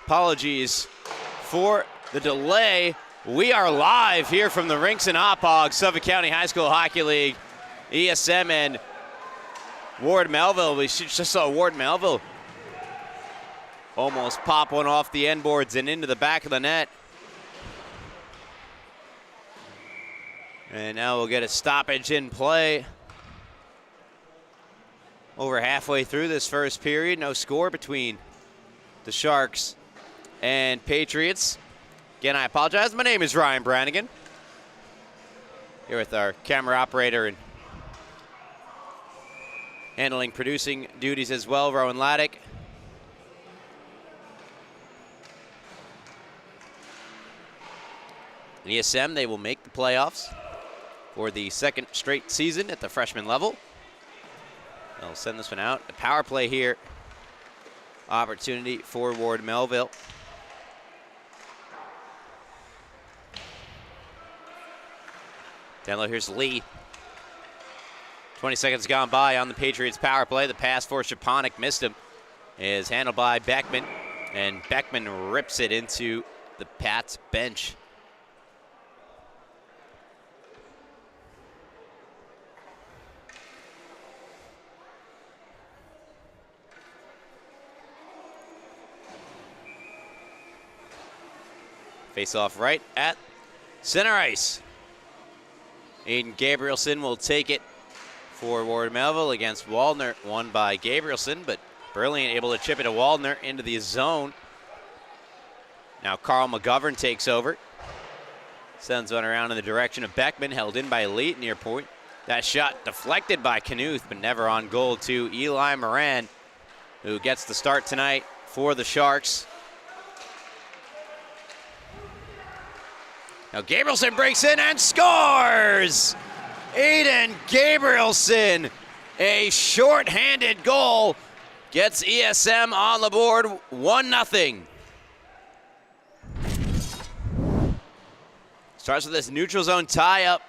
Apologies for the delay. We are live here from the rinks in Oppog, Suffolk County High School Hockey League. ESM and Ward Melville. We just saw Ward Melville almost pop one off the end boards and into the back of the net. And now we'll get a stoppage in play. Over halfway through this first period, no score between the Sharks and Patriots. Again, I apologize. My name is Ryan Brannigan. Here with our camera operator and handling producing duties as well, Rowan Laddick. ESM, they will make the playoffs for the second straight season at the freshman level. They'll send this one out. The power play here. Opportunity for Ward Melville. Down low, here's Lee. 20 seconds gone by on the Patriots power play. The pass for Shaponik missed him. Is handled by Beckman, and Beckman rips it into the Pats bench. Face off right at center ice. Aiden Gabrielson will take it for Ward Melville against Waldner. Won by Gabrielson, but Brilliant able to chip it to Waldner into the zone. Now Carl McGovern takes over. Sends one around in the direction of Beckman, held in by Lee at near point. That shot deflected by Knuth, but never on goal to Eli Moran, who gets the start tonight for the Sharks. Now Gabrielson breaks in and scores! Aiden Gabrielson, a short-handed goal, gets ESM on the board, 1-0. Starts with this neutral zone tie-up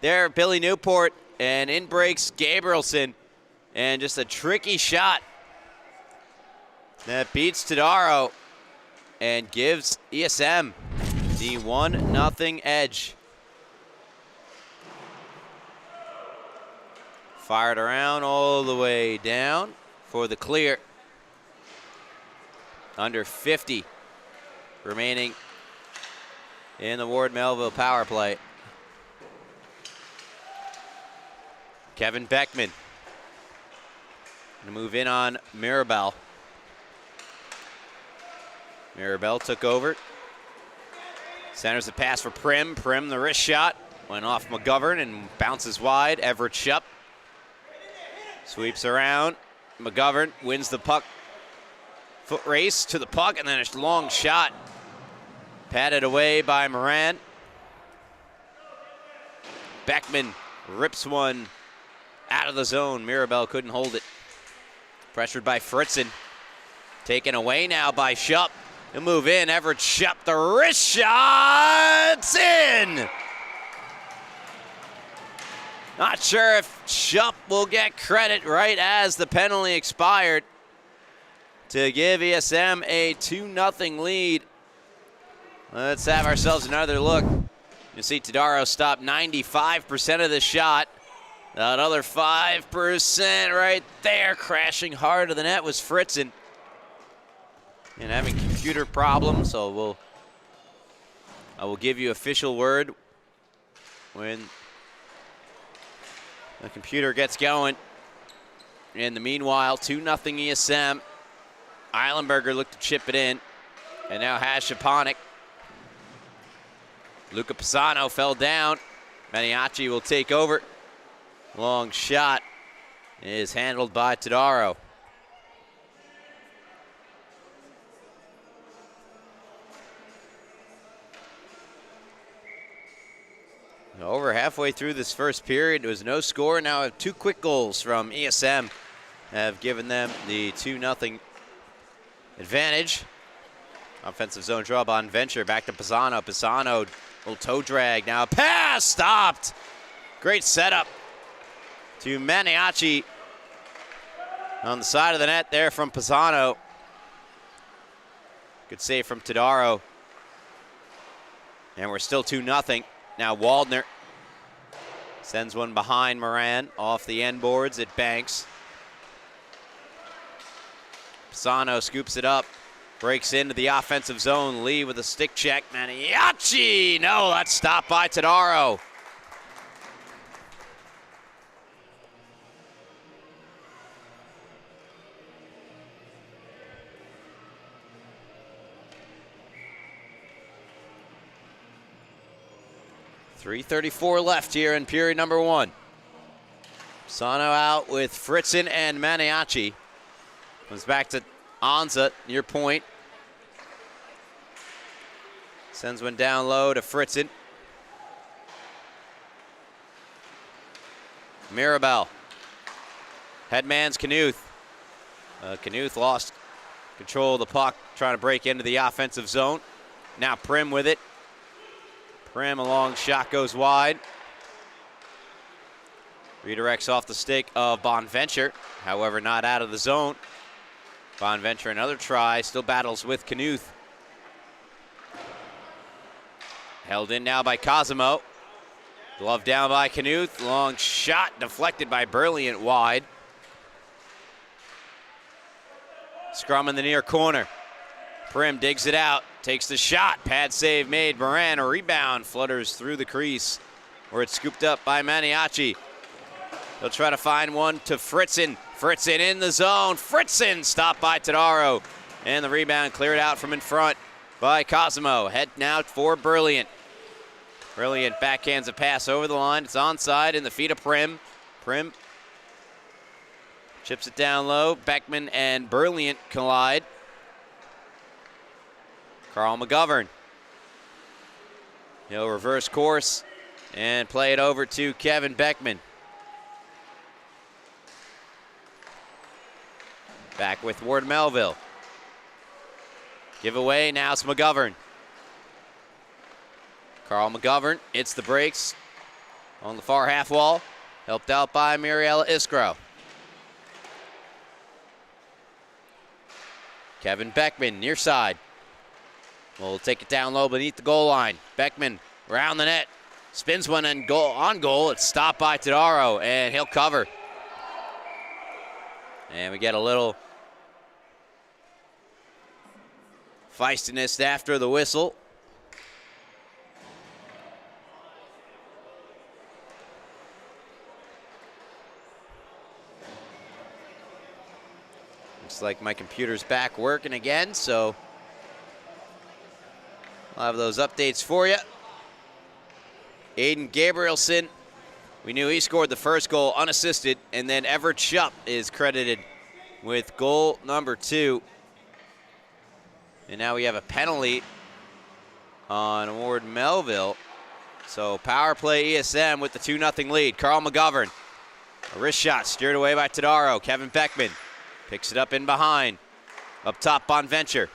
there, Billy Newport, and in breaks Gabrielson, and just a tricky shot that beats Todaro and gives ESM the 1-0 edge. Fired around all the way down for the clear. Under 50 remaining in the Ward Melville power play. Kevin Beckman gonna move in on Mirabel. Mirabel took over. Centers the pass for Prim. Prim, the wrist shot. Went off McGovern and bounces wide. Everett Shupp sweeps around. McGovern wins the puck. Foot race to the puck, and then a long shot. Patted away by Moran. Beckman rips one out of the zone. Mirabel couldn't hold it. Pressured by Fritzen. Taken away now by Shupp. He'll move in. Everett Shupp, the wrist shot's in. Not sure if Shupp will get credit right as the penalty expired to give ESM a 2-0 lead. Let's have ourselves another look. You see Todaro stop 95% of the shot. Another 5% right there. Crashing hard to the net was Fritzen. And having computer problems, so I will give you official word when the computer gets going. In the meanwhile, 2-0 ESM. Eilenberger looked to chip it in, and now has Shaponik. Luca Pisano fell down. Maniaci will take over. Long shot is handled by Todaro. Over halfway through this first period, there was no score. Now 2 quick goals from ESM have given them the 2-0 advantage. Offensive zone draw on Venture, back to Pisano. Pisano, little toe drag, now pass, stopped. Great setup to Maniaci on the side of the net there from Pisano. Good save from Todaro. And we're still 2-0. Now Waldner sends one behind Moran off the end boards. It banks. Pisano scoops it up. Breaks into the offensive zone. Lee with a stick check. Maniaci! No, that's stopped by Todaro. .334 left here in period number 1. Pisano out with Fritzen and Maniaci. Comes back to Anza, near point. Sends one down low to Fritzen. Mirabel. Headman's Knuth. Knuth lost control of the puck, trying to break into the offensive zone. Now Prim with it. Prim, a long shot goes wide. Redirects off the stick of Bonventure, however not out of the zone. Bonventure another try, still battles with Knuth. Held in now by Cosimo. Glove down by Knuth, long shot deflected by Brilliant wide. Scrum in the near corner. Prim digs it out, takes the shot, pad save made. Moran, a rebound, flutters through the crease where it's scooped up by Maniaci. They'll try to find one to Fritzen. Fritzen in the zone. Fritzen stopped by Todaro. And the rebound cleared out from in front by Cosimo. Head now for Brilliant. Brilliant backhands a pass over the line. It's onside in the feet of Prim. Prim chips it down low. Beckman and Brilliant collide. Carl McGovern. He'll reverse course and play it over to Kevin Beckman. Back with Ward Melville. Give away, now it's McGovern. Carl McGovern hits the brakes on the far half wall. Helped out by Muriella Iskro. Kevin Beckman, near side. Will take it down low beneath the goal line. Beckman around the net. Spins one and goal, on goal. It's stopped by Todaro, and he'll cover. And we get a little feistiness after the whistle. Looks like my computer's back working again, so I'll have those updates for you. Aiden Gabrielson, we knew he scored the first goal unassisted, and then Everett Schupp is credited with goal number 2. And now we have a penalty on Ward Melville. So power play ESM with the 2-0 lead. Carl McGovern, a wrist shot steered away by Todaro. Kevin Beckman picks it up in behind. Up top, Bonventure.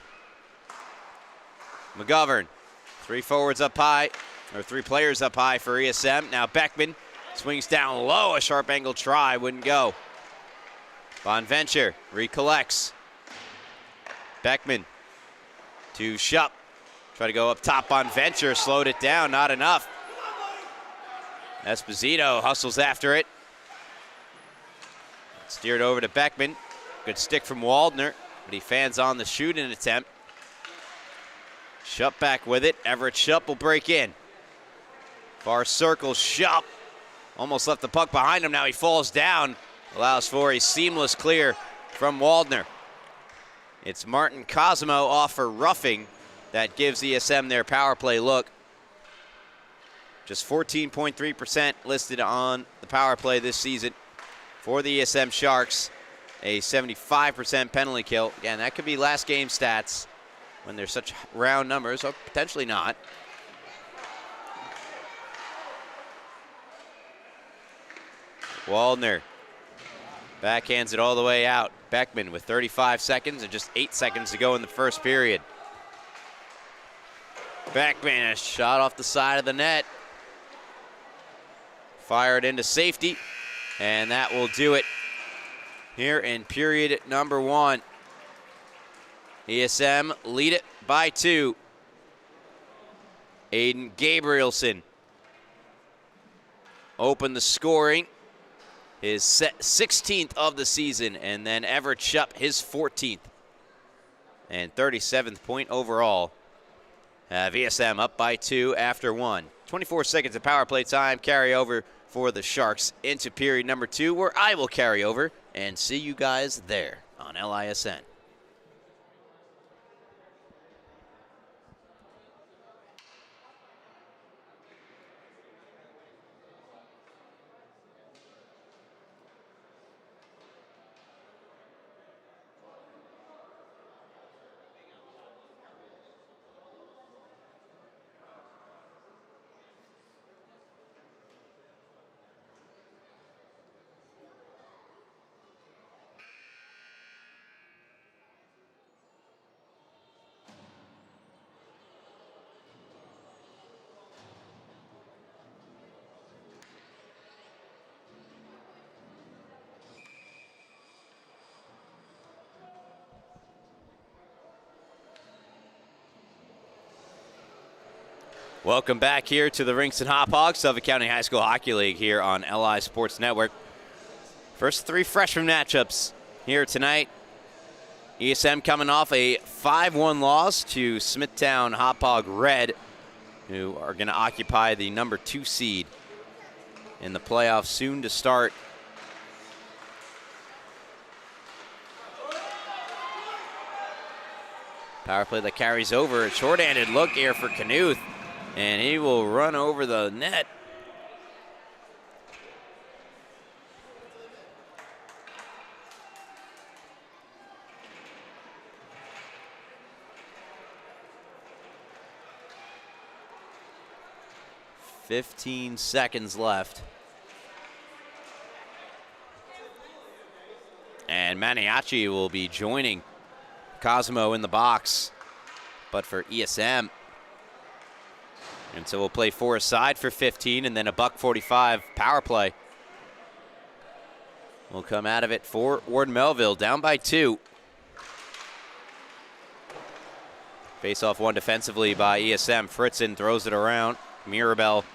McGovern, 3 forwards up high, or 3 players up high for ESM. Now Beckman swings down low, a sharp angle try, wouldn't go. Bonventure recollects. Beckman to Schupp. Try to go up top on Venture, slowed it down, not enough. Esposito hustles after it. Steered over to Beckman. Good stick from Waldner, but he fans on the shooting attempt. Schupp back with it. Everett Schupp will break in. Far circle, Schupp almost left the puck behind him. Now he falls down. Allows for a seamless clear from Waldner. It's Martin Cosimo off for roughing. That gives ESM their power play look. Just 14.3% listed on the power play this season for the ESM Sharks. A 75% penalty kill. Again, that could be last game stats when there's such round numbers, or potentially not. Waldner backhands it all the way out. Beckman with 35 seconds and just 8 seconds to go in the first period. Beckman, a shot off the side of the net. Fired into safety, and that will do it here in period number 1. ESM lead it by 2. Aiden Gabrielson opened the scoring, his 16th of the season, and then Everett Shupp his 14th and 37th point overall. VSM up by 2 after 1. 24 seconds of power play time. Carry over for the Sharks into period number 2, where I will carry over and see you guys there on LISN. Welcome back here to the Rinks and Hop Hogs, Suffolk County High School Hockey League here on LI Sports Network. First 3 freshman matchups here tonight. ESM coming off a 5-1 loss to Smithtown Hop Hog Red, who are going to occupy the number 2 seed in the playoffs soon to start. Power play that carries over. A short-handed look here for Knuth. And he will run over the net. "15 seconds left. And Maniaci will be joining Cosmo in the box, but for ESM. And so we'll play 4 aside for 15, and then a $1:45 power play will come out of it for Ward Melville, down by 2. Face off one defensively by ESM. Fritzen throws it around. Mirabel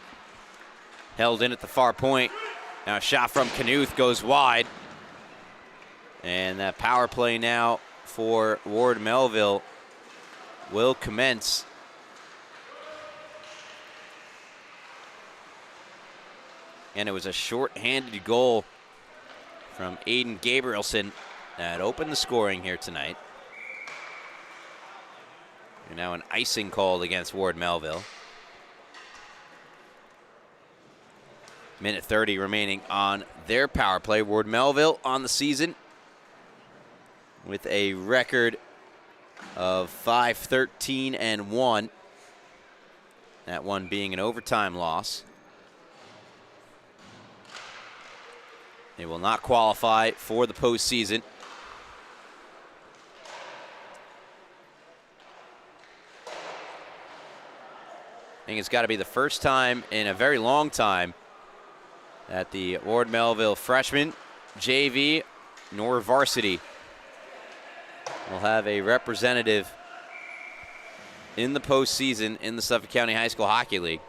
held in at the far point. Now a shot from Knuth goes wide. And that power play now for Ward Melville will commence. And it was a short-handed goal from Aiden Gabrielson that opened the scoring here tonight. And now an icing called against Ward Melville. Minute 30 remaining on their power play. Ward Melville on the season with a record of 5-13-1. That one being an overtime loss. They will not qualify for the postseason. I think it's got to be the first time in a very long time that the Ward Melville freshman, JV, nor varsity will have a representative in the postseason in the Suffolk County High School Hockey League.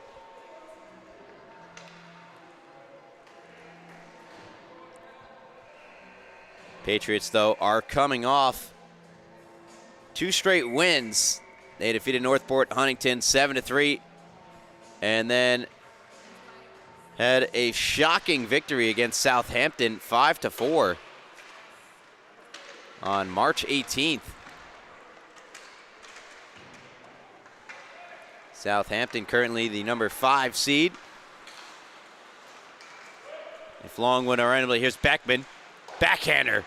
Patriots, though, are coming off 2 straight wins. They defeated Northport Huntington 7-3, and then had a shocking victory against Southampton 5-4 on March 18th. Southampton currently the number 5 seed. If Longwood are randomly, here's Beckman, backhander.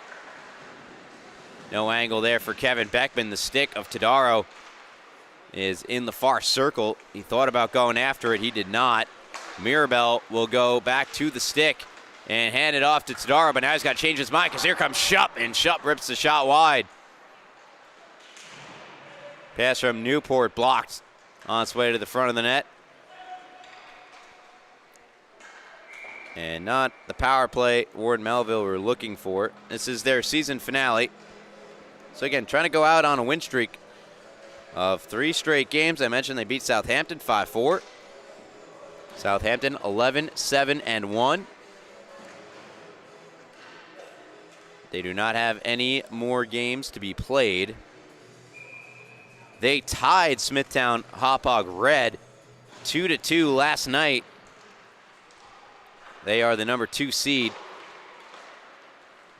No angle there for Kevin Beckman. The stick of Todaro is in the far circle. He thought about going after it. He did not. Mirabel will go back to the stick and hand it off to Todaro, but now he's got to change his mind because here comes Shupp, and Shupp rips the shot wide. Pass from Newport blocked on its way to the front of the net. And not the power play Ward Melville were looking for. This is their season finale. So again, trying to go out on a win streak of 3 straight games. I mentioned they beat Southampton 5-4. Southampton 11-7-1. They do not have any more games to be played. They tied Smithtown Hauppauge Red 2-2 last night. They are the number 2 seed.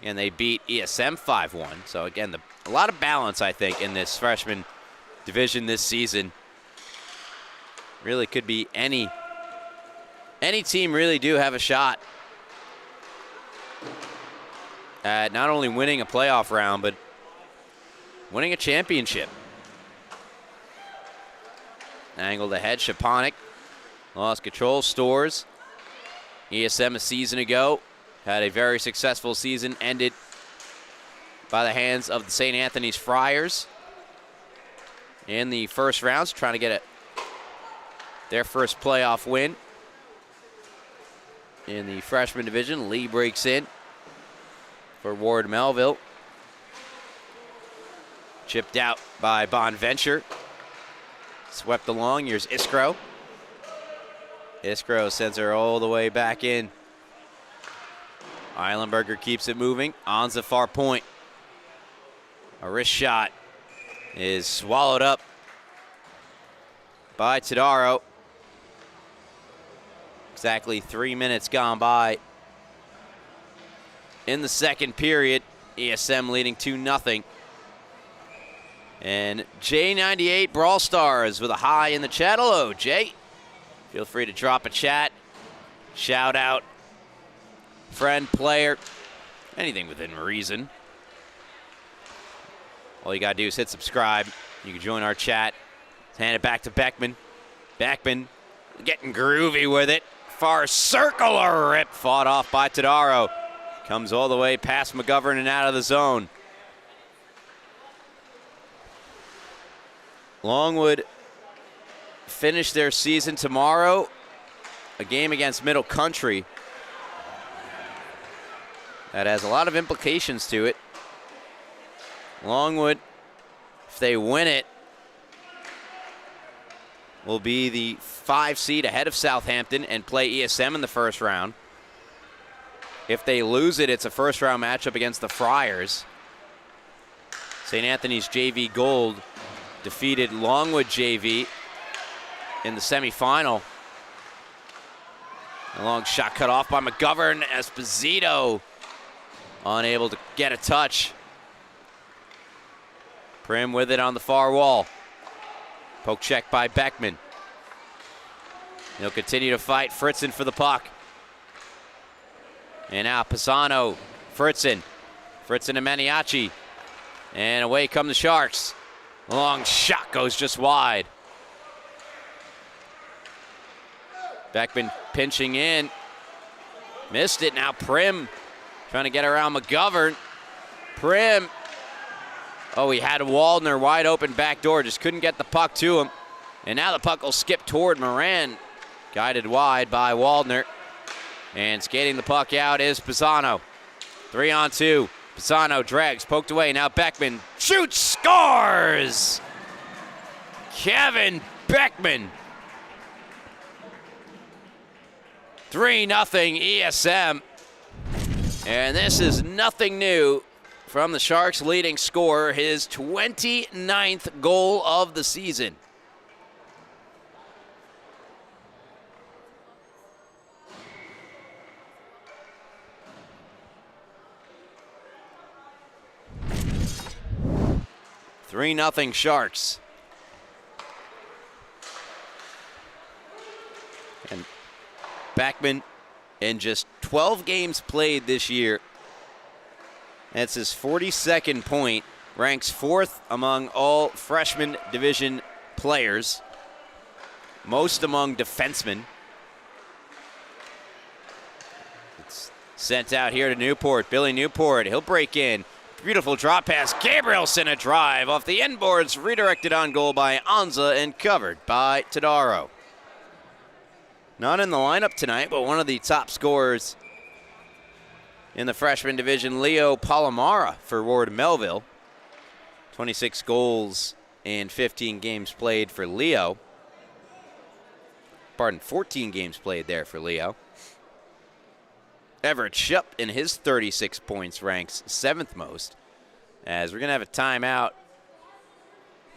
And they beat ESM 5-1. So again, a lot of balance, I think, in this freshman division this season. Really could be any team really do have a shot at not only winning a playoff round, but winning a championship. Angled ahead, Shaponic lost control. Stores, ESM a season ago, had a very successful season, ended by the hands of the St. Anthony's Friars in the first rounds, trying to get their first playoff win. In the freshman division, Lee breaks in for Ward Melville. Chipped out by Bonventure. Swept along, here's Iskro. Iskro sends her all the way back in. Eilenberger keeps it moving. On's a far point. A wrist shot is swallowed up by Tadaro. Exactly 3 minutes gone by in the second period. ESM leading 2-0. And J98 Brawl Stars with a hi in the chat. Hello, Jay. Feel free to drop a chat, shout out, friend, player, anything within reason. All you got to do is hit subscribe. You can join our chat. Hand it back to Beckman. Beckman getting groovy with it. Far circular rip, fought off by Tadaro. Comes all the way past McGovern and out of the zone. Longwood finish their season tomorrow. A game against Middle Country that has a lot of implications to it. Longwood, if they win it, will be the 5 seed ahead of Southampton and play ESM in the first round. If they lose it, it's a first round matchup against the Friars. St. Anthony's JV Gold defeated Longwood JV in the semifinal. A long shot cut off by McGovern. Esposito unable to get a touch. Prim with it on the far wall. Poke check by Beckman. He'll continue to fight Fritzen for the puck. And now Pisano, Fritzen. Fritzen to Maniaci. And away come the Sharks. Long shot goes just wide. Beckman pinching in. Missed it. Now Prim trying to get around McGovern. Prim. Oh, he had Waldner wide open back door. Just couldn't get the puck to him. And now the puck will skip toward Moran. Guided wide by Waldner. And skating the puck out is Pisano. 3-on-2. Pisano drags, poked away. Now Beckman shoots, scores! Kevin Beckman. 3-0 ESM. And this is nothing new from the Sharks' leading scorer, his 29th goal of the season. Three 3-0 Sharks. And Beckman, in just 12 games played this year, that's his 42nd point, ranks 4th among all freshman division players, most among defensemen. It's sent out here to Newport. Billy Newport, he'll break in. Beautiful drop pass. Gabrielson a drive off the end boards, redirected on goal by Anza and covered by Tadaro. Not in the lineup tonight, but one of the top scorers in the freshman division, Leo Palomara for Ward Melville. 26 goals in 15 games played for Leo. Pardon, 14 games played there for Leo. Everett Shupp in his 36 points ranks 7th most, as we're going to have a timeout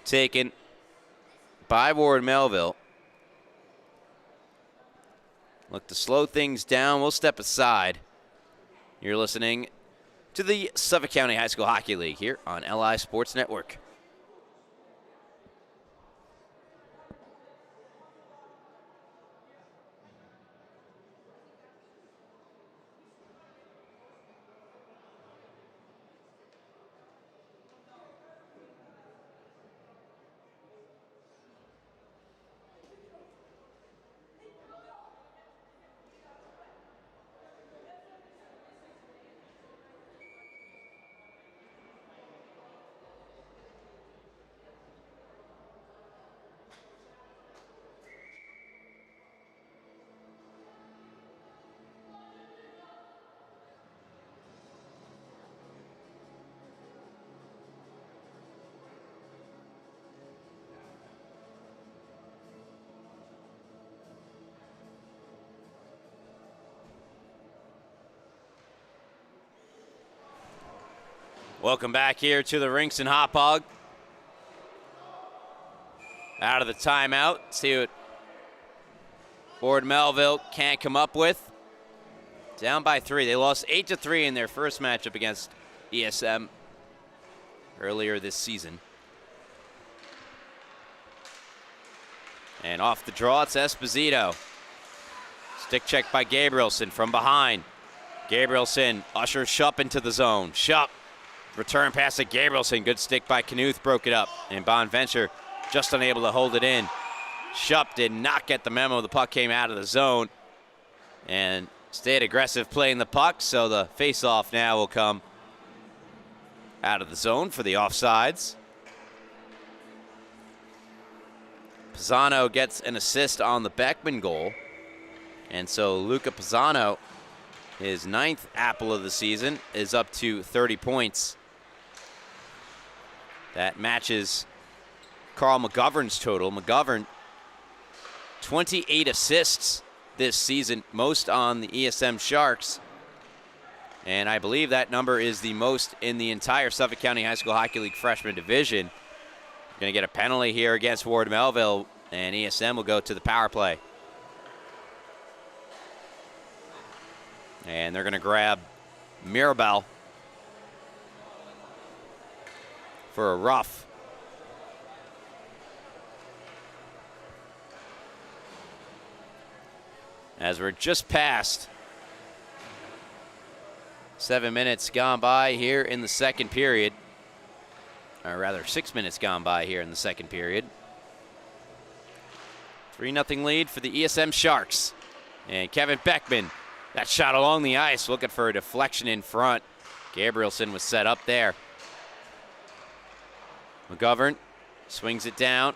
taken by Ward Melville. Look to slow things down. We'll step aside. You're listening to the Suffolk County High School Hockey League here on LI Sports Network. Welcome back here to the Rinks and Hop Hog. Out of the timeout. See what Ward Melville can't come up with. Down by 3. They lost 8-3 in their first matchup against ESM earlier this season. And off the draw, it's Esposito. Stick check by Gabrielson from behind. Gabrielson ushers Shupp into the zone. Shupp. Return pass to Gabrielson. Good stick by Knuth. Broke it up. And Bonventure just unable to hold it in. Shupp did not get the memo. The puck came out of the zone. And stayed aggressive playing the puck. So the face-off now will come out of the zone for the offsides. Pisano gets an assist on the Beckman goal. And so Luca Pisano, his 9th apple of the season, is up to 30 points. That matches Carl McGovern's total. McGovern, 28 assists this season, most on the ESM Sharks. And I believe that number is the most in the entire Suffolk County High School Hockey League freshman division. Going to get a penalty here against Ward Melville, and ESM will go to the power play. And they're going to grab Mirabel for a rough. As we're just past 7 minutes gone by here in the second period. Or rather, 6 minutes gone by here in the second period. 3-0 lead for the ESM Sharks. And Kevin Beckman, that shot along the ice, looking for a deflection in front. Gabrielson was set up there. McGovern swings it down.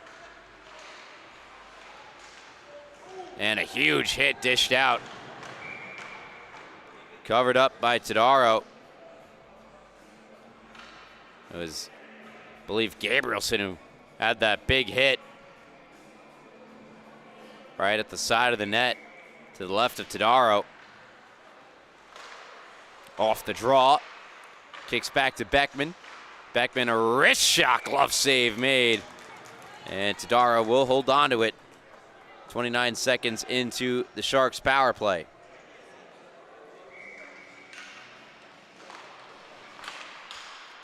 And a huge hit dished out. Covered up by Todaro. It was, I believe, Gabrielson who had that big hit right at the side of the net to the left of Todaro. Off the draw. Kicks back to Beckman. Beckman, a wrist shot, glove save made. And Todaro will hold on to it. 29 seconds into the Sharks' power play.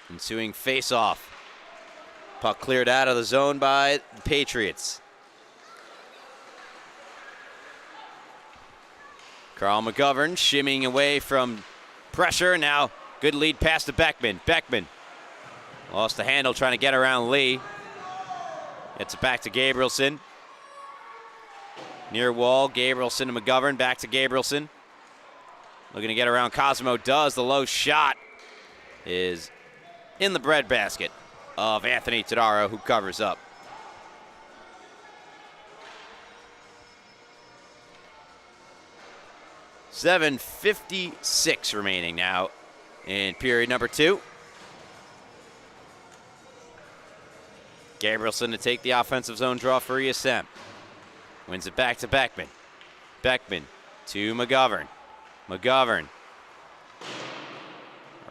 Ensuing face-off. Puck cleared out of the zone by the Patriots. Carl McGovern shimmying away from pressure. Now good lead pass to Beckman. Beckman lost the handle trying to get around Lee. Gets it back to Gabrielson. Near wall, Gabrielson to McGovern. Back to Gabrielson. Looking to get around Cosmo. Does. The low shot is in the breadbasket of Anthony Todaro, who covers up. .56 remaining now in period number 2. Gabrielson to take the offensive zone draw for ESM. Wins it back to Beckman. Beckman to McGovern. McGovern.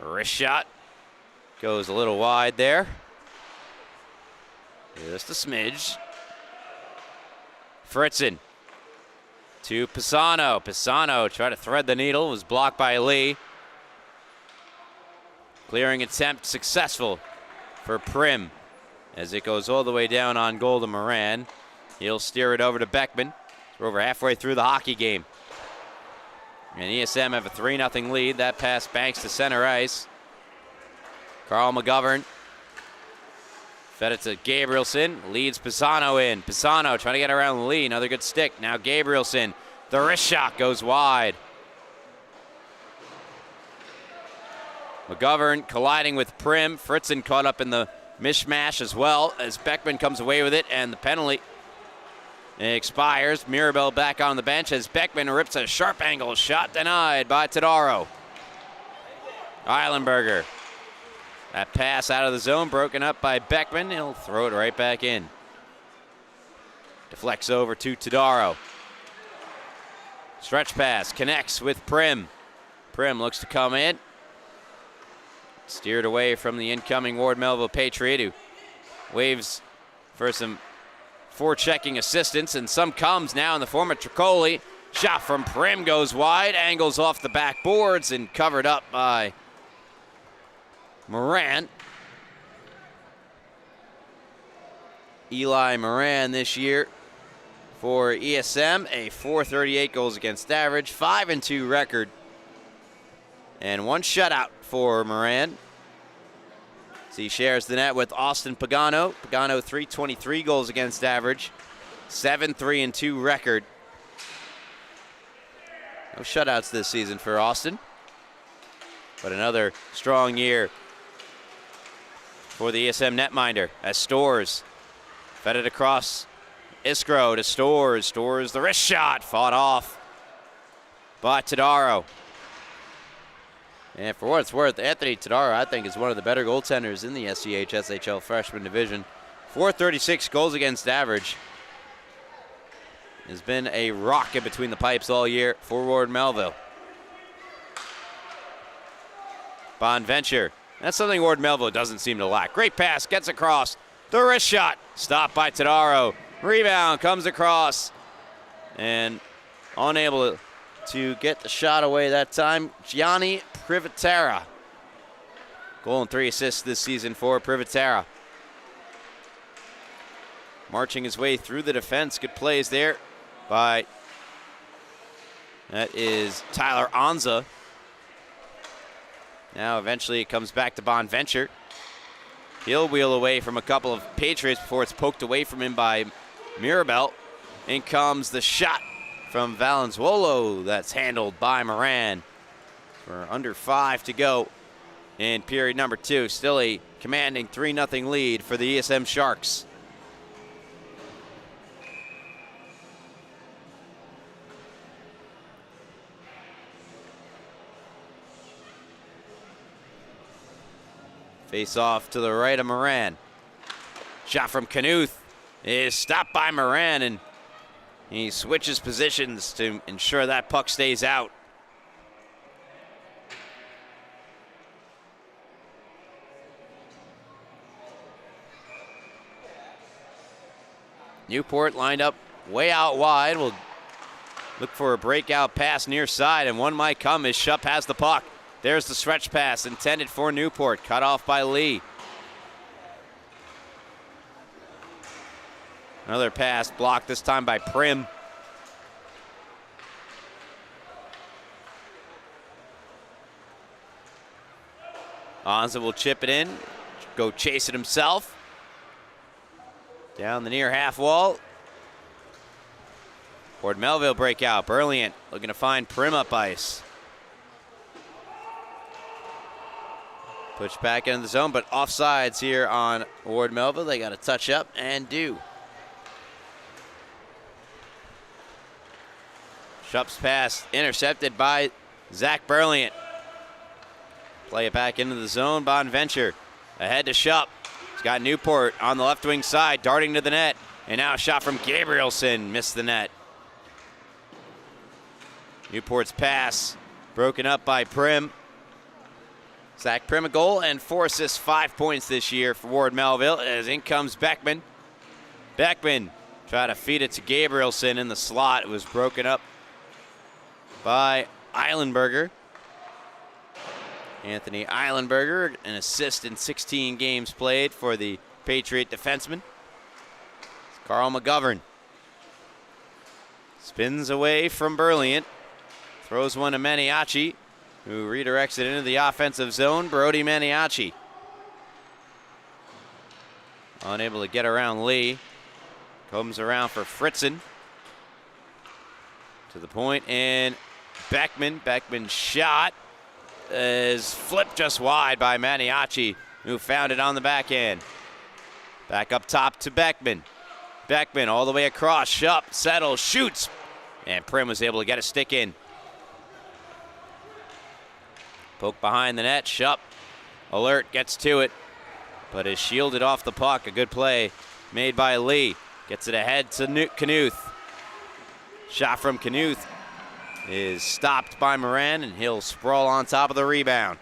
Wrist shot. Goes a little wide there. Just a smidge. Fritzen to Pisano. Pisano tried to thread the needle. Was blocked by Lee. Clearing attempt successful for Prim as it goes all the way down on goal to Moran. He'll steer it over to Beckman. We're over halfway through the hockey game. And ESM have a 3-0 lead. That pass banks to center ice. Carl McGovern fed it to Gabrielson. Leads Pisano in. Pisano trying to get around Lee. Another good stick. Now Gabrielson. The wrist shot goes wide. McGovern colliding with Prim. Fritzen caught up in the mishmash as well as Beckman comes away with it, and the penalty expires. Mirabel back on the bench as Beckman rips a sharp angle shot, denied by Todaro. Eilenberger. That pass out of the zone broken up by Beckman. He'll throw it right back in. Deflects over to Todaro. Stretch pass connects with Prim. Prim looks to come in. Steered away from the incoming Ward Melville Patriot, who waves for some forechecking assistance, and some comes now in the form of Tricoli. Shot from Prim goes wide, angles off the backboards and covered up by Moran. Eli Moran this year for ESM, a .438 goals against average, 5-2 record, and one shutout for Moran. So he shares the net with Austin Pagano. Pagano .323 goals against average, 7-3-2 record. No shutouts this season for Austin, but another strong year for the ESM netminder as Stores fed it across Iskro to Stores. Stores the wrist shot, fought off by Todaro. And for what it's worth, Anthony Todaro, I think, is one of the better goaltenders in the SCHSHL freshman division. .436 goals against average. Has been a rocket between the pipes all year for Ward Melville. Bonventure. That's something Ward Melville doesn't seem to lack. Great pass, gets across. The wrist shot, stopped by Todaro. Rebound comes across. And unable to get the shot away that time, Gianni Privatera. Goal and 3 assists this season for Privatera. Marching his way through the defense. Good plays there by, that is Tyler Anza. Now eventually it comes back to Bonventure. He'll wheel away from a couple of Patriots before it's poked away from him by Mirabel. In comes the shot from Valenzuolo that's handled by Moran. For under 5 to go in period number 2. Still a commanding 3-0 lead for the ESM Sharks. Face off to the right of Moran. Shot from Knuth is stopped by Moran, and he switches positions to ensure that puck stays out. Newport lined up way out wide. Will look for a breakout pass near side, and one might come as Shupp has the puck. There's the stretch pass intended for Newport, cut off by Lee. Another pass blocked, this time by Prim. Anza will chip it in, go chase it himself. Down the near half wall. Ward Melville breakout, Burliant looking to find Prim up ice. Push back into the zone, but offsides here on Ward Melville. They got to touch up and do. Shupp's pass intercepted by Zach Burliant. Play it back into the zone. Bonventure ahead to Shupp. He's got Newport on the left wing side, darting to the net. And now a shot from Gabrielson, missed the net. Newport's pass broken up by Prim. Zach Prim a goal and 4 assists, 5 points this year for Ward Melville, as in comes Beckman. Beckman tried to feed it to Gabrielson in the slot. It was broken up by Eilenberger. Anthony Eilenberger, an assist in 16 games played for the Patriot defenseman. It's Carl McGovern. Spins away from Berliant. Throws one to Maniaci, who redirects it into the offensive zone. Brody Maniaci. Unable to get around Lee. Comes around for Fritzen. To the point, and Beckman. Beckman's shot is flipped just wide by Maniaci, who found it on the backhand. Back up top to Beckman. Beckman all the way across. Shupp settles, shoots, and Prim was able to get a stick in. Poke behind the net. Shupp alert, gets to it, but is shielded off the puck. A good play made by Lee. Gets it ahead to Knuth. Shot from Knuth is stopped by Moran, and he'll sprawl on top of the rebound.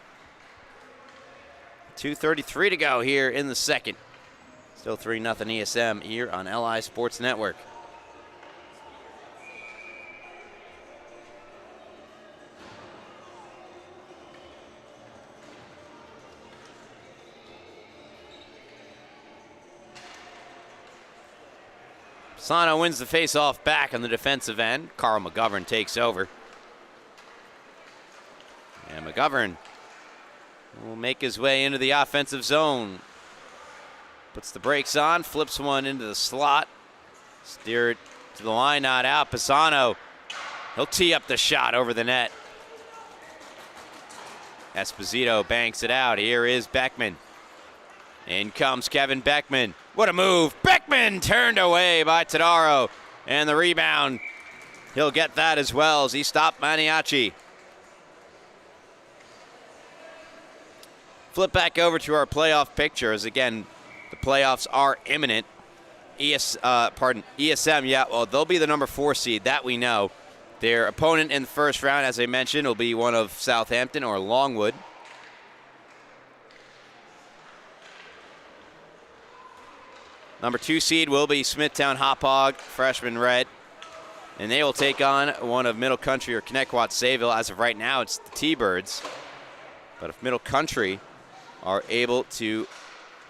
2:33 to go here in the second. Still 3-0 ESM here on LI Sports Network. Sano wins the face-off back on the defensive end. Carl McGovern takes over. And McGovern will make his way into the offensive zone. Puts the brakes on, flips one into the slot. Steered to the line, not out. Pisano, he'll tee up the shot over the net. Esposito banks it out. Here is Beckman. In comes Kevin Beckman. What a move. Beckman turned away by Tadaro. And the rebound, he'll get that as well as he stopped Maniaci. Flip back over to our playoff picture, as again, the playoffs are imminent. ESM, yeah, well, they'll be the number 4 seed, that we know. Their opponent in the first round, as I mentioned, will be one of Southampton or Longwood. Number 2 seed will be Smithtown Hauppauge, freshman red. And they will take on one of Middle Country or Connecticut-Sayville. As of right now, it's the T-Birds. But if Middle Country are able to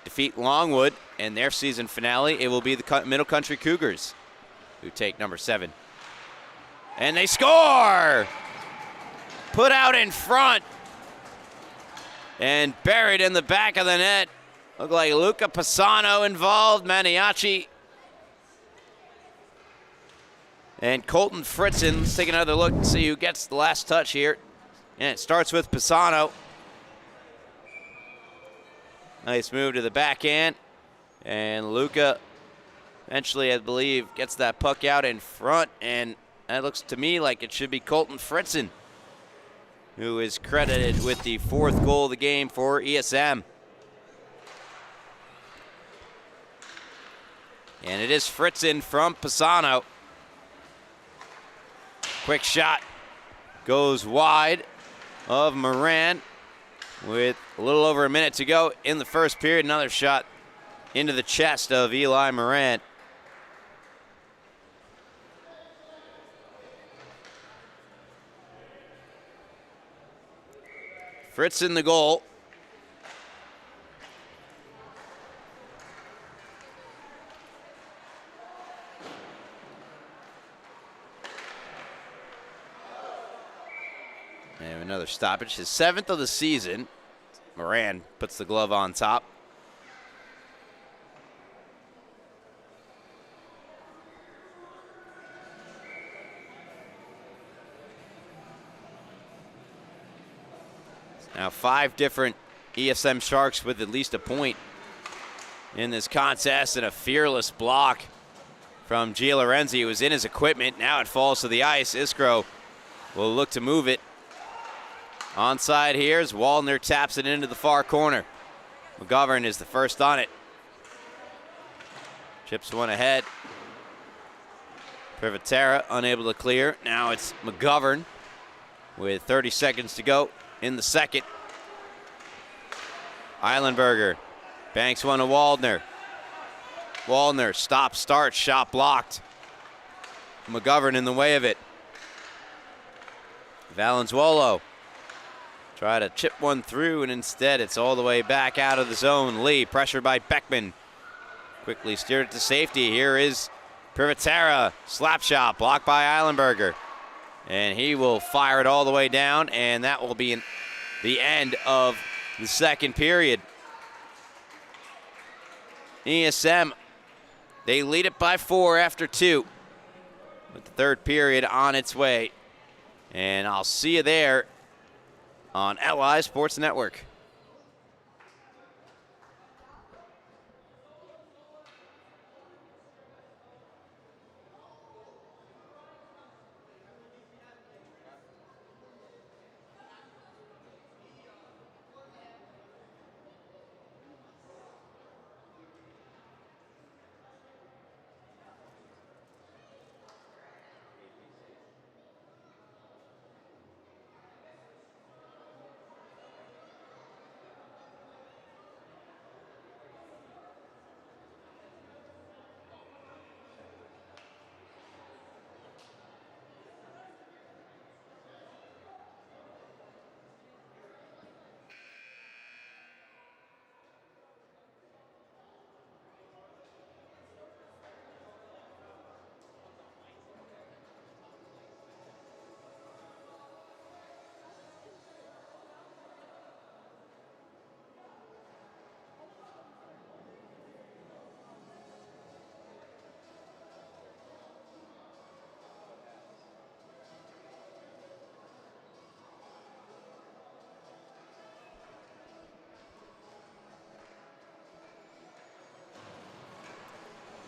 defeat Longwood in their season finale, it will be the Middle Country Cougars who take number 7. And they score! Put out in front. And buried in the back of the net. Looked like Luca Pisano involved, Maniaci. And Colton Fritzen. Let's take another look and see who gets the last touch here. And it starts with Pisano. Nice move to the backhand. And Luca eventually, I believe, gets that puck out in front. And that looks to me like it should be Colton Fritzen, who is credited with the 4th goal of the game for ESM. And it is Fritzen from Pisano. Quick shot goes wide of Moran with a little over a minute to go in the first period. Another shot into the chest of Eli Moran. Fritzen the goal. And another stoppage, his 7th of the season. Moran puts the glove on top. Now 5 different ESM Sharks with at least a point in this contest, and a fearless block from Gia Lorenzi, who was in his equipment. Now it falls to the ice. Iskro will look to move it. Onside here as Waldner taps it into the far corner. McGovern is the first on it. Chips one ahead. Privatera unable to clear. Now it's McGovern with 30 seconds to go in the second. Eilenberger banks one to Waldner. Waldner stop, start, shot blocked. McGovern in the way of it. Valenzuolo try to chip one through, and instead it's all the way back out of the zone. Lee pressured by Beckman. Quickly steered it to safety. Here is Privatera. Slap shot blocked by Eilenberger. And he will fire it all the way down, and that will be the end of the second period. ESM, they lead it by 4 after 2. With the third period on its way. And I'll see you there on LI Sports Network.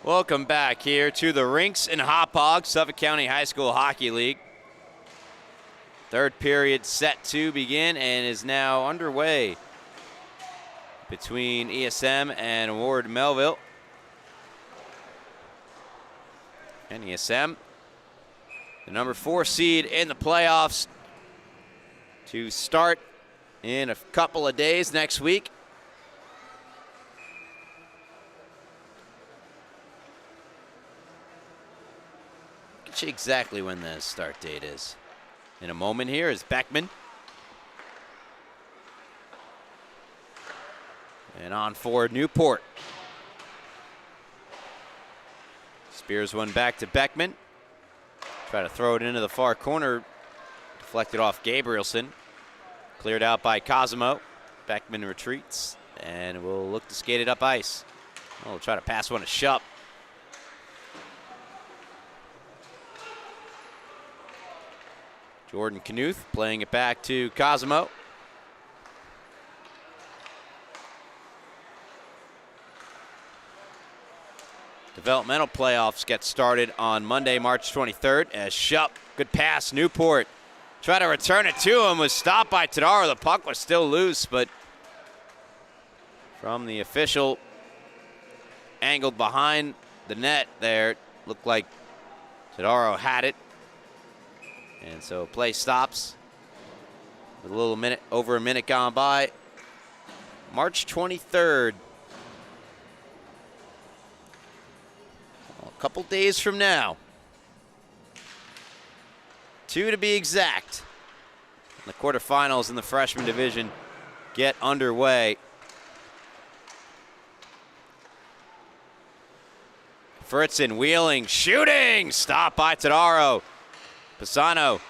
Welcome back here to the Rinks and Hop Hogs Suffolk County High School Hockey League. Third period set to begin and is now underway between ESM and Ward Melville. And ESM, the number 4 seed in the playoffs, to start in a couple of days next week. Exactly when the start date is. In a moment here is Beckman. And on for Newport. Spears one back to Beckman. Try to throw it into the far corner. Deflected off Gabrielson. Cleared out by Cosimo. Beckman retreats and will look to skate it up ice. We'll try to pass one to Shupp. Jordan Knuth playing it back to Cosimo. Developmental playoffs get started on Monday, March 23rd as Shupp, good pass, Newport. Try to return it to him, was stopped by Tadaro. The puck was still loose, but from the official angled behind the net there, looked like Tadaro had it. And so play stops with a little minute, over a minute gone by. March 23rd. A couple days from now. 2 to be exact. The quarterfinals in the freshman division get underway. Fritzen wheeling, shooting, stopped by Tadaro. Pisano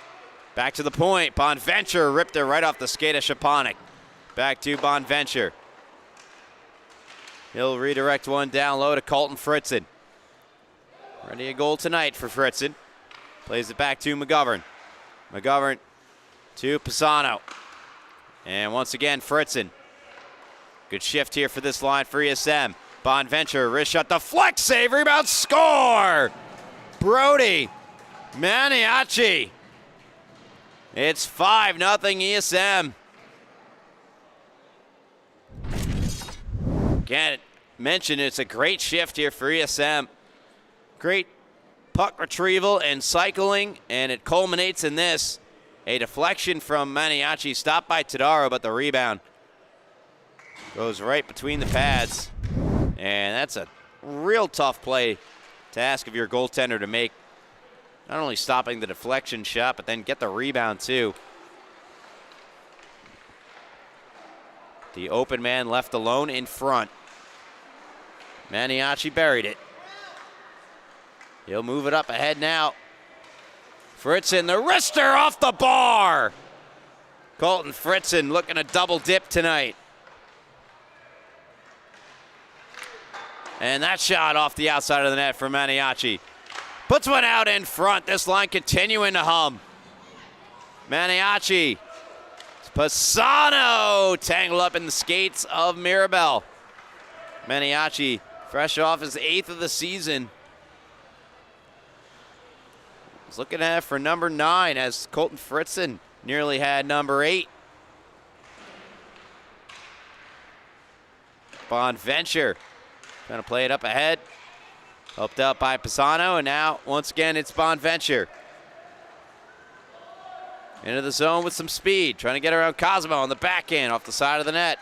back to the point. Bonventure ripped it right off the skate of Shaponik. Back to Bonventure. He'll redirect one down low to Colton Fritzen. Ready a goal tonight for Fritzen. Plays it back to McGovern. McGovern to Pisano. And once again, Fritzen. Good shift here for this line for ESM. Bonventure, wrist shot, the flex save, rebound, score! Brody Maniaci. It's 5-0 ESM. Again, mentioned, it's a great shift here for ESM. Great puck retrieval and cycling, and it culminates in this. A deflection from Maniaci, stopped by Tadaro, but the rebound goes right between the pads. And that's a real tough play to ask of your goaltender to make. Not only stopping the deflection shot, but then get the rebound too. The open man left alone in front. Maniaci buried it. He'll move it up ahead now. Fritzen, the wrister off the bar. Colton Fritzen looking to double dip tonight. And that shot off the outside of the net for Maniaci. Puts one out in front. This line continuing to hum. Maniaci. Pisano tangled up in the skates of Mirabel. Maniaci fresh off his 8th of the season. He's looking at it for number 9 as Colton Fritzen nearly had number 8. Bonventure trying to play it up ahead. Helped out by Pisano, and now once again it's Bonventure. Into the zone with some speed, trying to get around Cosmo on the backhand off the side of the net.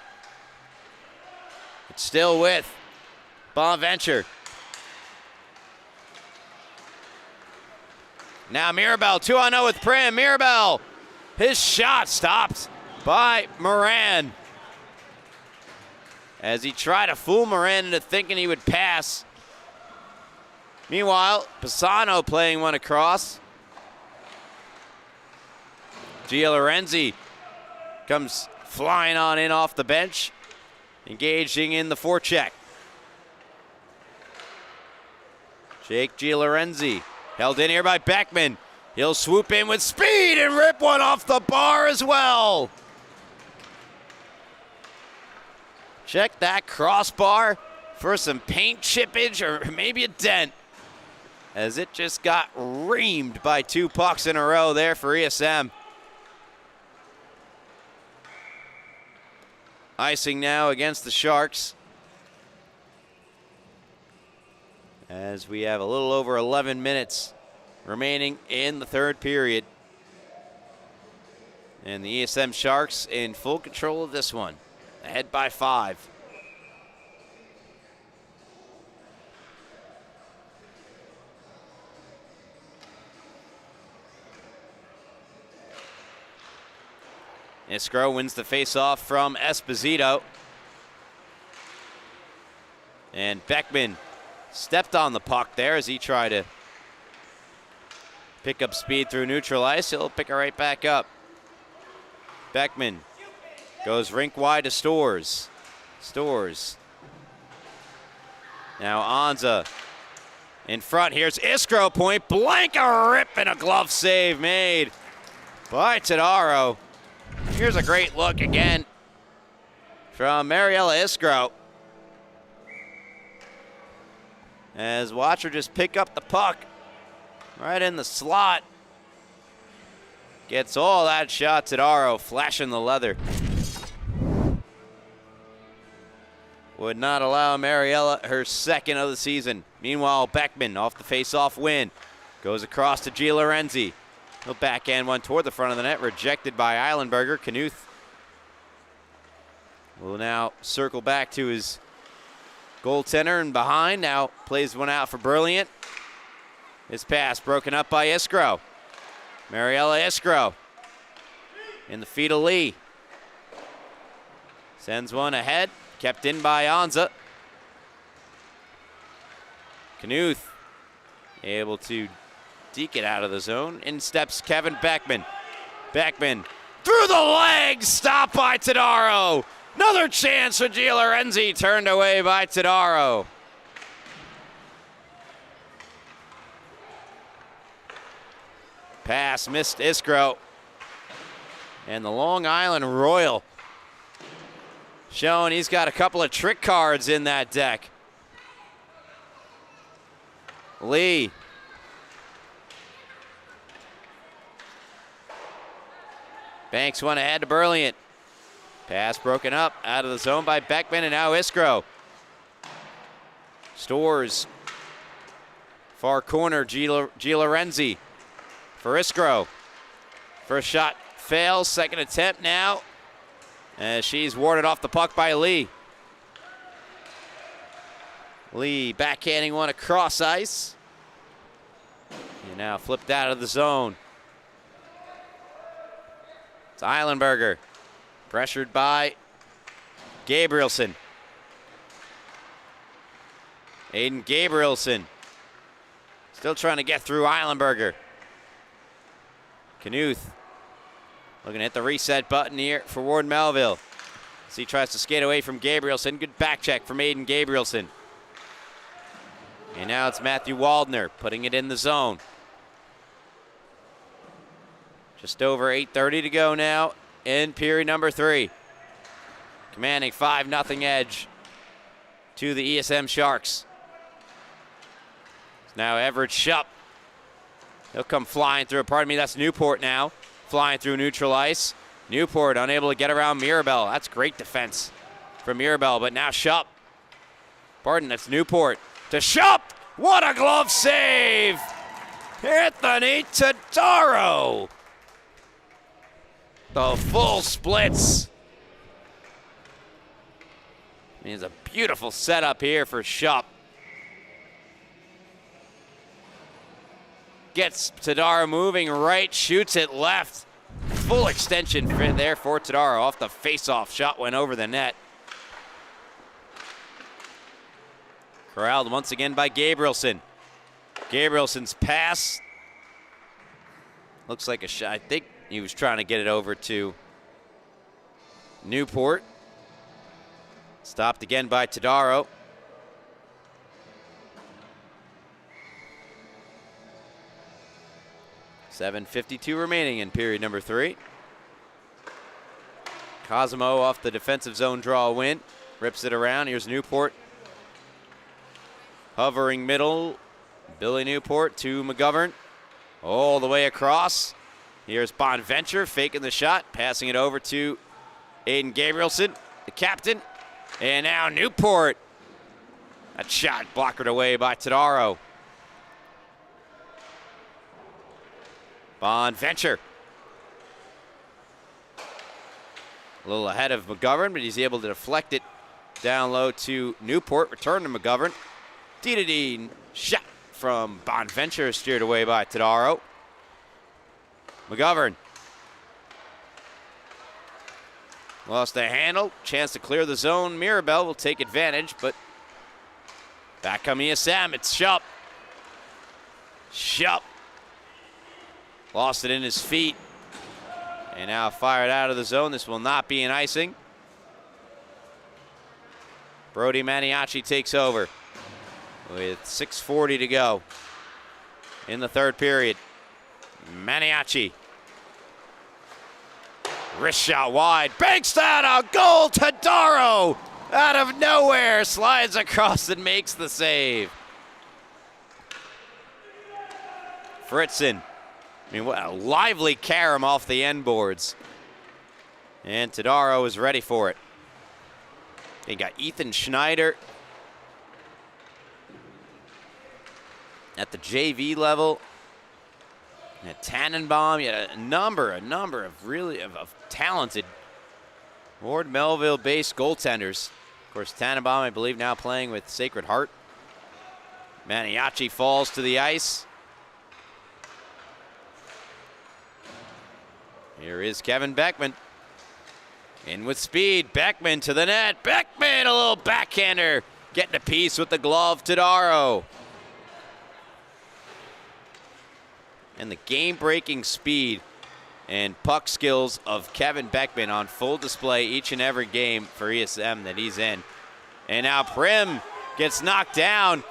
It's still with Bonventure. Now Mirabel, 2-on-0 with Prim. Mirabel, his shot stopped by Moran. As he tried to fool Moran into thinking he would pass. Meanwhile, Pisano playing one across. Gia Lorenzi comes flying on in off the bench, engaging in the forecheck. Jake Gia Lorenzi held in here by Beckman. He'll swoop in with speed and rip one off the bar as well. Check that crossbar for some paint chippage or maybe a dent, as it just got reamed by 2 pucks in a row there for ESM. Icing now against the Sharks, as we have a little over 11 minutes remaining in the 3rd period. And the ESM Sharks in full control of this one, ahead by 5. Iskro wins the faceoff from Esposito. And Beckman stepped on the puck there as he tried to pick up speed through neutral ice. He'll pick it right back up. Beckman goes rink wide to Stores. Stores. Now Anza in front. Here's Iskro, point blank, a rip and a glove save made by Tadaro. Here's a great look again from Mariella Iskro, as watcher just pick up the puck right in the slot. Gets all that shot. Tadaro flashing the leather. Would not allow Mariella her 2nd of the season. Meanwhile, Beckman off the face-off win. Goes across to Gia Lorenzi. He'll backhand one toward the front of the net, rejected by Eilenberger. Knuth will now circle back to his goaltender and behind. Now plays one out for Brilliant. His pass broken up by Iskro. Mariella Iskro in the feet of Lee. Sends one ahead, kept in by Anza. Knuth able to deke it out of the zone. In steps Kevin Beckman. Beckman through the legs, stopped by Tadaro. Another chance for Gia Lorenzi, turned away by Tadaro. Pass missed Iskro. And the Long Island Royal showing he's got a couple of trick cards in that deck. Lee. Banks one ahead to Brilliant. Pass broken up out of the zone by Beckman, and now Iskro Stores. Far corner, Gilorenzi for Iskro. First shot fails, second attempt now. As she's warded off the puck by Lee. Lee backhanding one across ice. And now flipped out of the zone. It's Eilenberger. Pressured by Gabrielson. Aiden Gabrielson. Still trying to get through Eilenberger. Knuth looking to hit the reset button here for Ward Melville. As he tries to skate away from Gabrielson. Good back check from Aiden Gabrielson. And now it's Matthew Waldner putting it in the zone. Just over 8:30 to go now in period number 3. Commanding 5-0 edge to the ESM Sharks. Now Everett Shupp. He'll come flying through. Pardon me, that's Newport now. Flying through neutral ice. Newport unable to get around Mirabel. That's great defense from Mirabel, but now Shupp. Pardon, that's Newport. To Shupp! What a glove save! Anthony Tadaro! The full splits. It's a beautiful setup here for Shupp. Gets Tadaro moving right, shoots it left. Full extension there for Tadaro off the face-off. Shot went over the net. Corralled once again by Gabrielson. Gabrielson's pass. Looks like a shot. I think he was trying to get it over to Newport. Stopped again by Tadaro. .752 remaining in period number 3. Cosimo off the defensive zone draw win. Rips it around. Here's Newport. Hovering middle. Billy Newport to McGovern. All the way across. Here's Bonventure faking the shot. Passing it over to Aiden Gabrielson, the captain. And now Newport. That shot blockered away by Tadaro. Bonventure. A little ahead of McGovern, but he's able to deflect it down low to Newport. Return to McGovern. D-to-D shot from Bonventure, steered away by Tadaro. McGovern. Lost the handle. Chance to clear the zone. Mirabel will take advantage, but back come ESM. It's Shupp. Shupp. Lost it in his feet. And now fired out of the zone. This will not be an icing. Brody Maniaci takes over with 6:40 to go in the third period. Maniaci. Wrist shot wide. Banks that a goal. Tadaro out of nowhere slides across and makes the save. Fritzen. I mean, what a lively carom off the end boards. And Tadaro is ready for it. You got Ethan Schneider at the JV level. You had Tannenbaum. You had a number of really of talented Ward Melville-based goaltenders. Of course, Tannenbaum, I believe, now playing with Sacred Heart. Maniaci falls to the ice. Here is Kevin Beckman. In with speed. Beckman to the net. Beckman, a little backhander. Getting a piece with the glove. Tadaro. And the game-breaking speed and puck skills of Kevin Beckman on full display each and every game for ESM that he's in. And now Prim gets knocked down.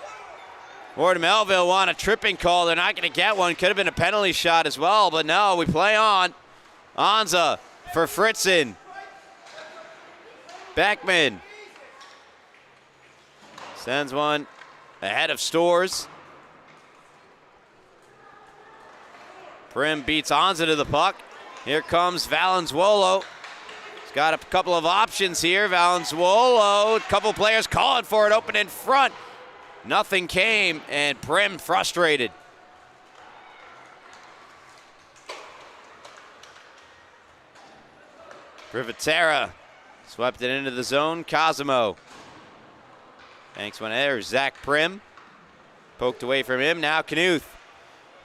Ward Melville want a tripping call. They're not going to get one. Could have been a penalty shot as well, but no, we play on. Anza for Fritzen. Beckman sends one ahead of Stores. Prim beats Anza to the puck. Here comes Valenzuolo. He's got a couple of options here. Valenzuolo, a couple players calling for it, open in front. Nothing came, and Prim frustrated. Privatera swept it into the zone. Cosimo. Thanks one there. Zach Prim poked away from him. Now Knuth.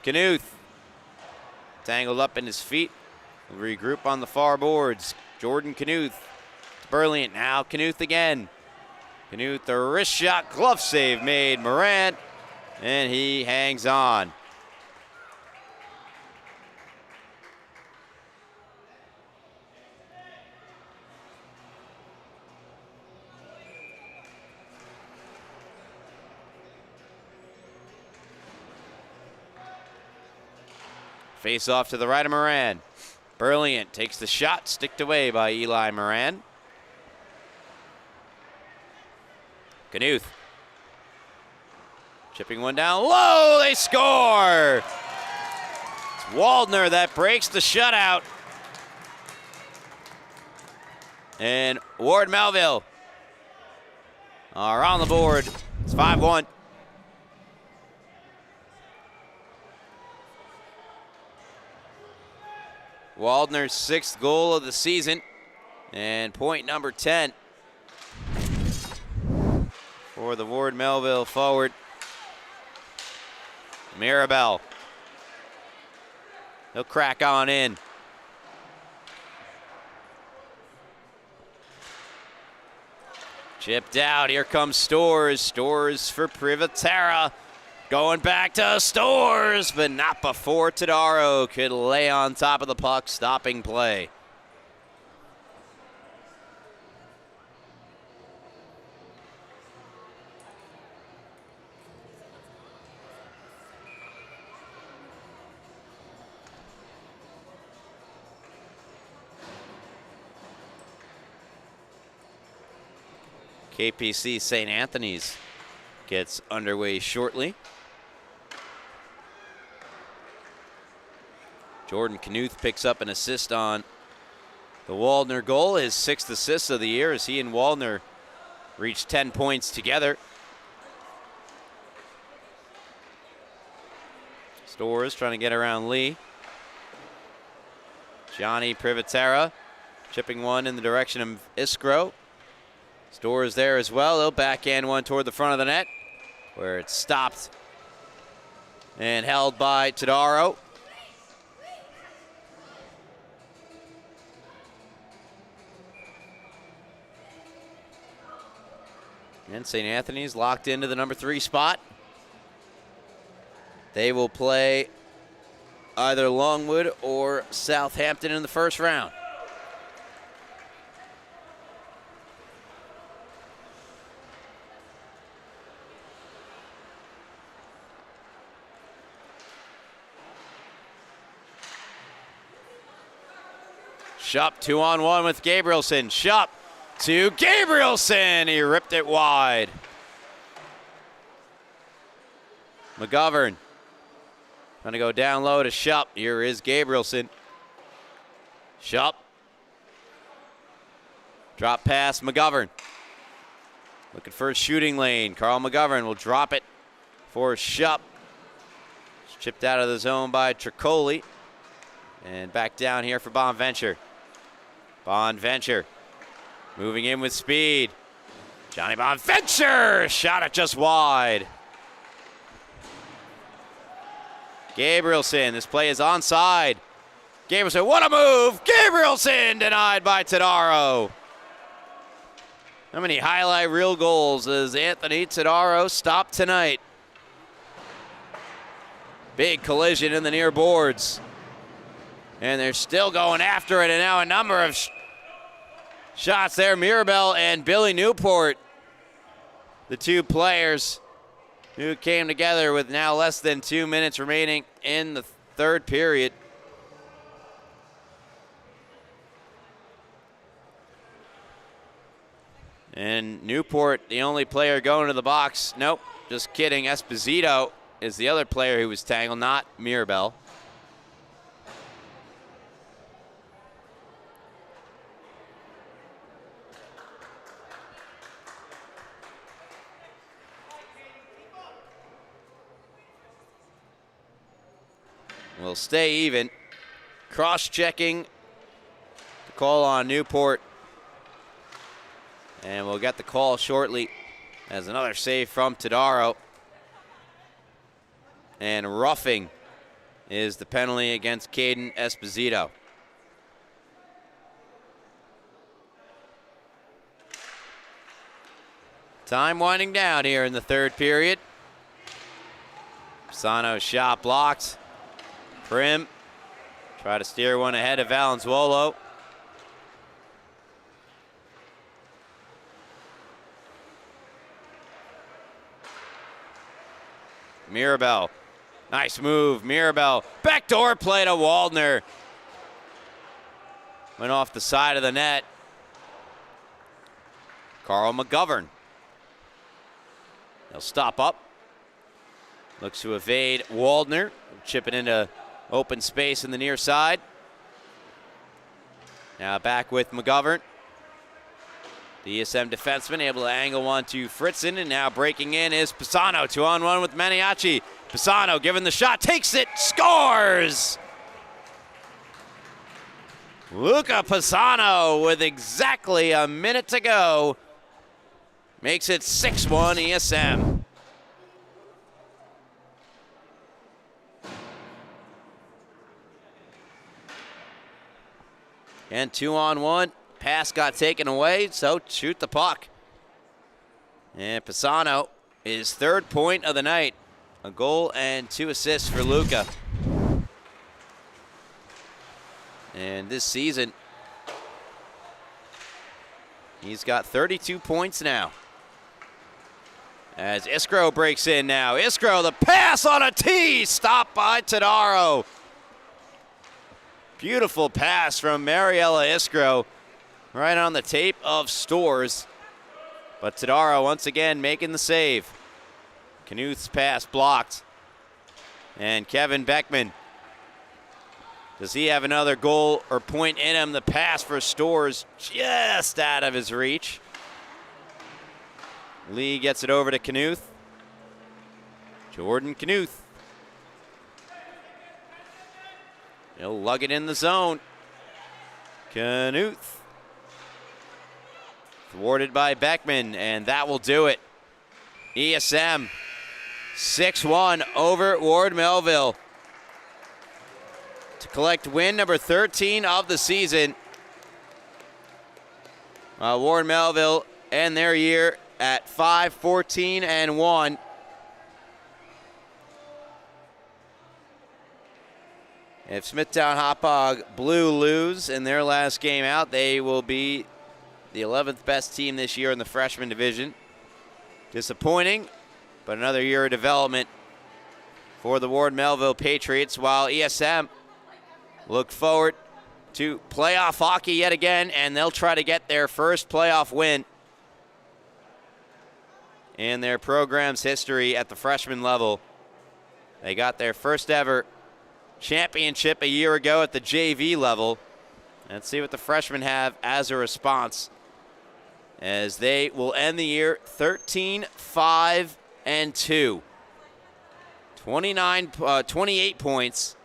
Knuth tangled up in his feet. Will regroup on the far boards. Jordan Knuth. Brilliant. Now Knuth again. Knuth, the wrist shot, glove save made. Morant, and he hangs on. Face off to the right of Moran. Brilliant takes the shot, sticked away by Eli Moran. Knuth. Chipping one down low, they score! It's Waldner that breaks the shutout. And Ward Melville are on the board. It's 5-1. Waldner's 6th goal of the season, and point number 10 for the Ward Melville forward. Mirabel. He'll crack on in. Chipped out. Here comes Stores. Stores for Privatera. Going back to Stores, but not before Tadaro could lay on top of the puck, stopping play. KPC St. Anthony's gets underway shortly. Jordan Knuth picks up an assist on the Waldner goal, his 6th assist of the year, as he and Waldner reached 10 points together. Stores trying to get around Lee. Johnny Privatera chipping one in the direction of Iskro. Stores there as well. They'll backhand one toward the front of the net, where it's stopped and held by Tadaro. And St. Anthony's locked into the number 3 spot. They will play either Longwood or Southampton in the first round. Shupp 2-on-1 with Gabrielson. Shupp to Gabrielson. He ripped it wide. McGovern going to go down low to Shupp. Here is Gabrielson. Shupp. Drop pass, McGovern. Looking for a shooting lane. Carl McGovern will drop it for Shupp. It's chipped out of the zone by Tricoli. And back down here for Bonventure. Bonventure moving in with speed. Johnny Bonventure shot it just wide. Gabrielson, this play is onside. Gabrielson, what a move! Gabrielson denied by Tadaro. How many highlight reel goals has Anthony Tadaro stopped tonight? Big collision in the near boards. And they're still going after it, and now a number of shots there. Mirabel and Billy Newport, the 2 players who came together with now less than 2 minutes remaining in the 3rd period. And Newport, the only player going to the box. Nope, just kidding. Esposito is the other player who was tangled, not Mirabel. will stay even. Cross-checking the call on Newport. And we'll get the call shortly as another save from Todaro. And roughing is the penalty against Caden Esposito. Time winding down here in the third period. Pisano's shot blocked. Prim try to steer one ahead of Valenzuolo. Mirabel, nice move, Mirabel. Backdoor play to Waldner. Went off the side of the net. Carl McGovern. He'll stop up. Looks to evade Waldner. Chip it into open space in the near side. Now back with McGovern. The ESM defenseman able to angle one to Fritzen, and now breaking in is Pisano. 2-on-1 with Maniaci. Pisano given the shot, takes it, scores! Luca Pisano with exactly a minute to go makes it 6-1 ESM. And 2-on-1. Pass got taken away, so shoot the puck. And Pisano, his third point of the night. A goal and 2 assists for Luca. And this season, he's got 32 points now. As Iskro breaks in now. Iskro, the pass on a tee, stopped by Todaro. Beautiful pass from Mariella Iskro. Right on the tape of Stores. But Todaro once again making the save. Knuth's pass blocked. And Kevin Beckman. Does he have another goal or point in him? The pass for Stores just out of his reach. Lee gets it over to Knuth. Jordan Knuth. He'll lug it in the zone. Knuth. Thwarted by Beckman, and that will do it. ESM 6-1 over Ward Melville to collect win number 13 of the season. Ward Melville end their year at 5-14-1. If Smithtown Hauppauge Blue lose in their last game out, they will be the 11th best team this year in the freshman division. Disappointing, but another year of development for the Ward Melville Patriots, while ESM look forward to playoff hockey yet again, and they'll try to get their first playoff win in their program's history at the freshman level. They got their first ever championship a year ago at the JV level. Let's see what the freshmen have as a response, as they will end the year 13-5-2. 28 points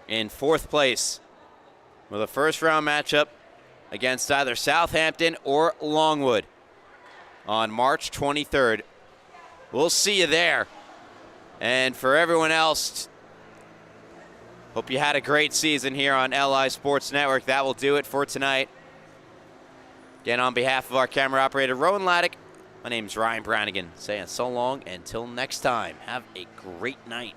in fourth place with a first-round matchup against either Southampton or Longwood on March 23rd. We'll see you there. And for everyone else, hope you had a great season here on LI Sports Network. That will do it for tonight. Again, on behalf of our camera operator, Rowan Laddick, my name's Ryan Brannigan, saying so long until next time. Have a great night.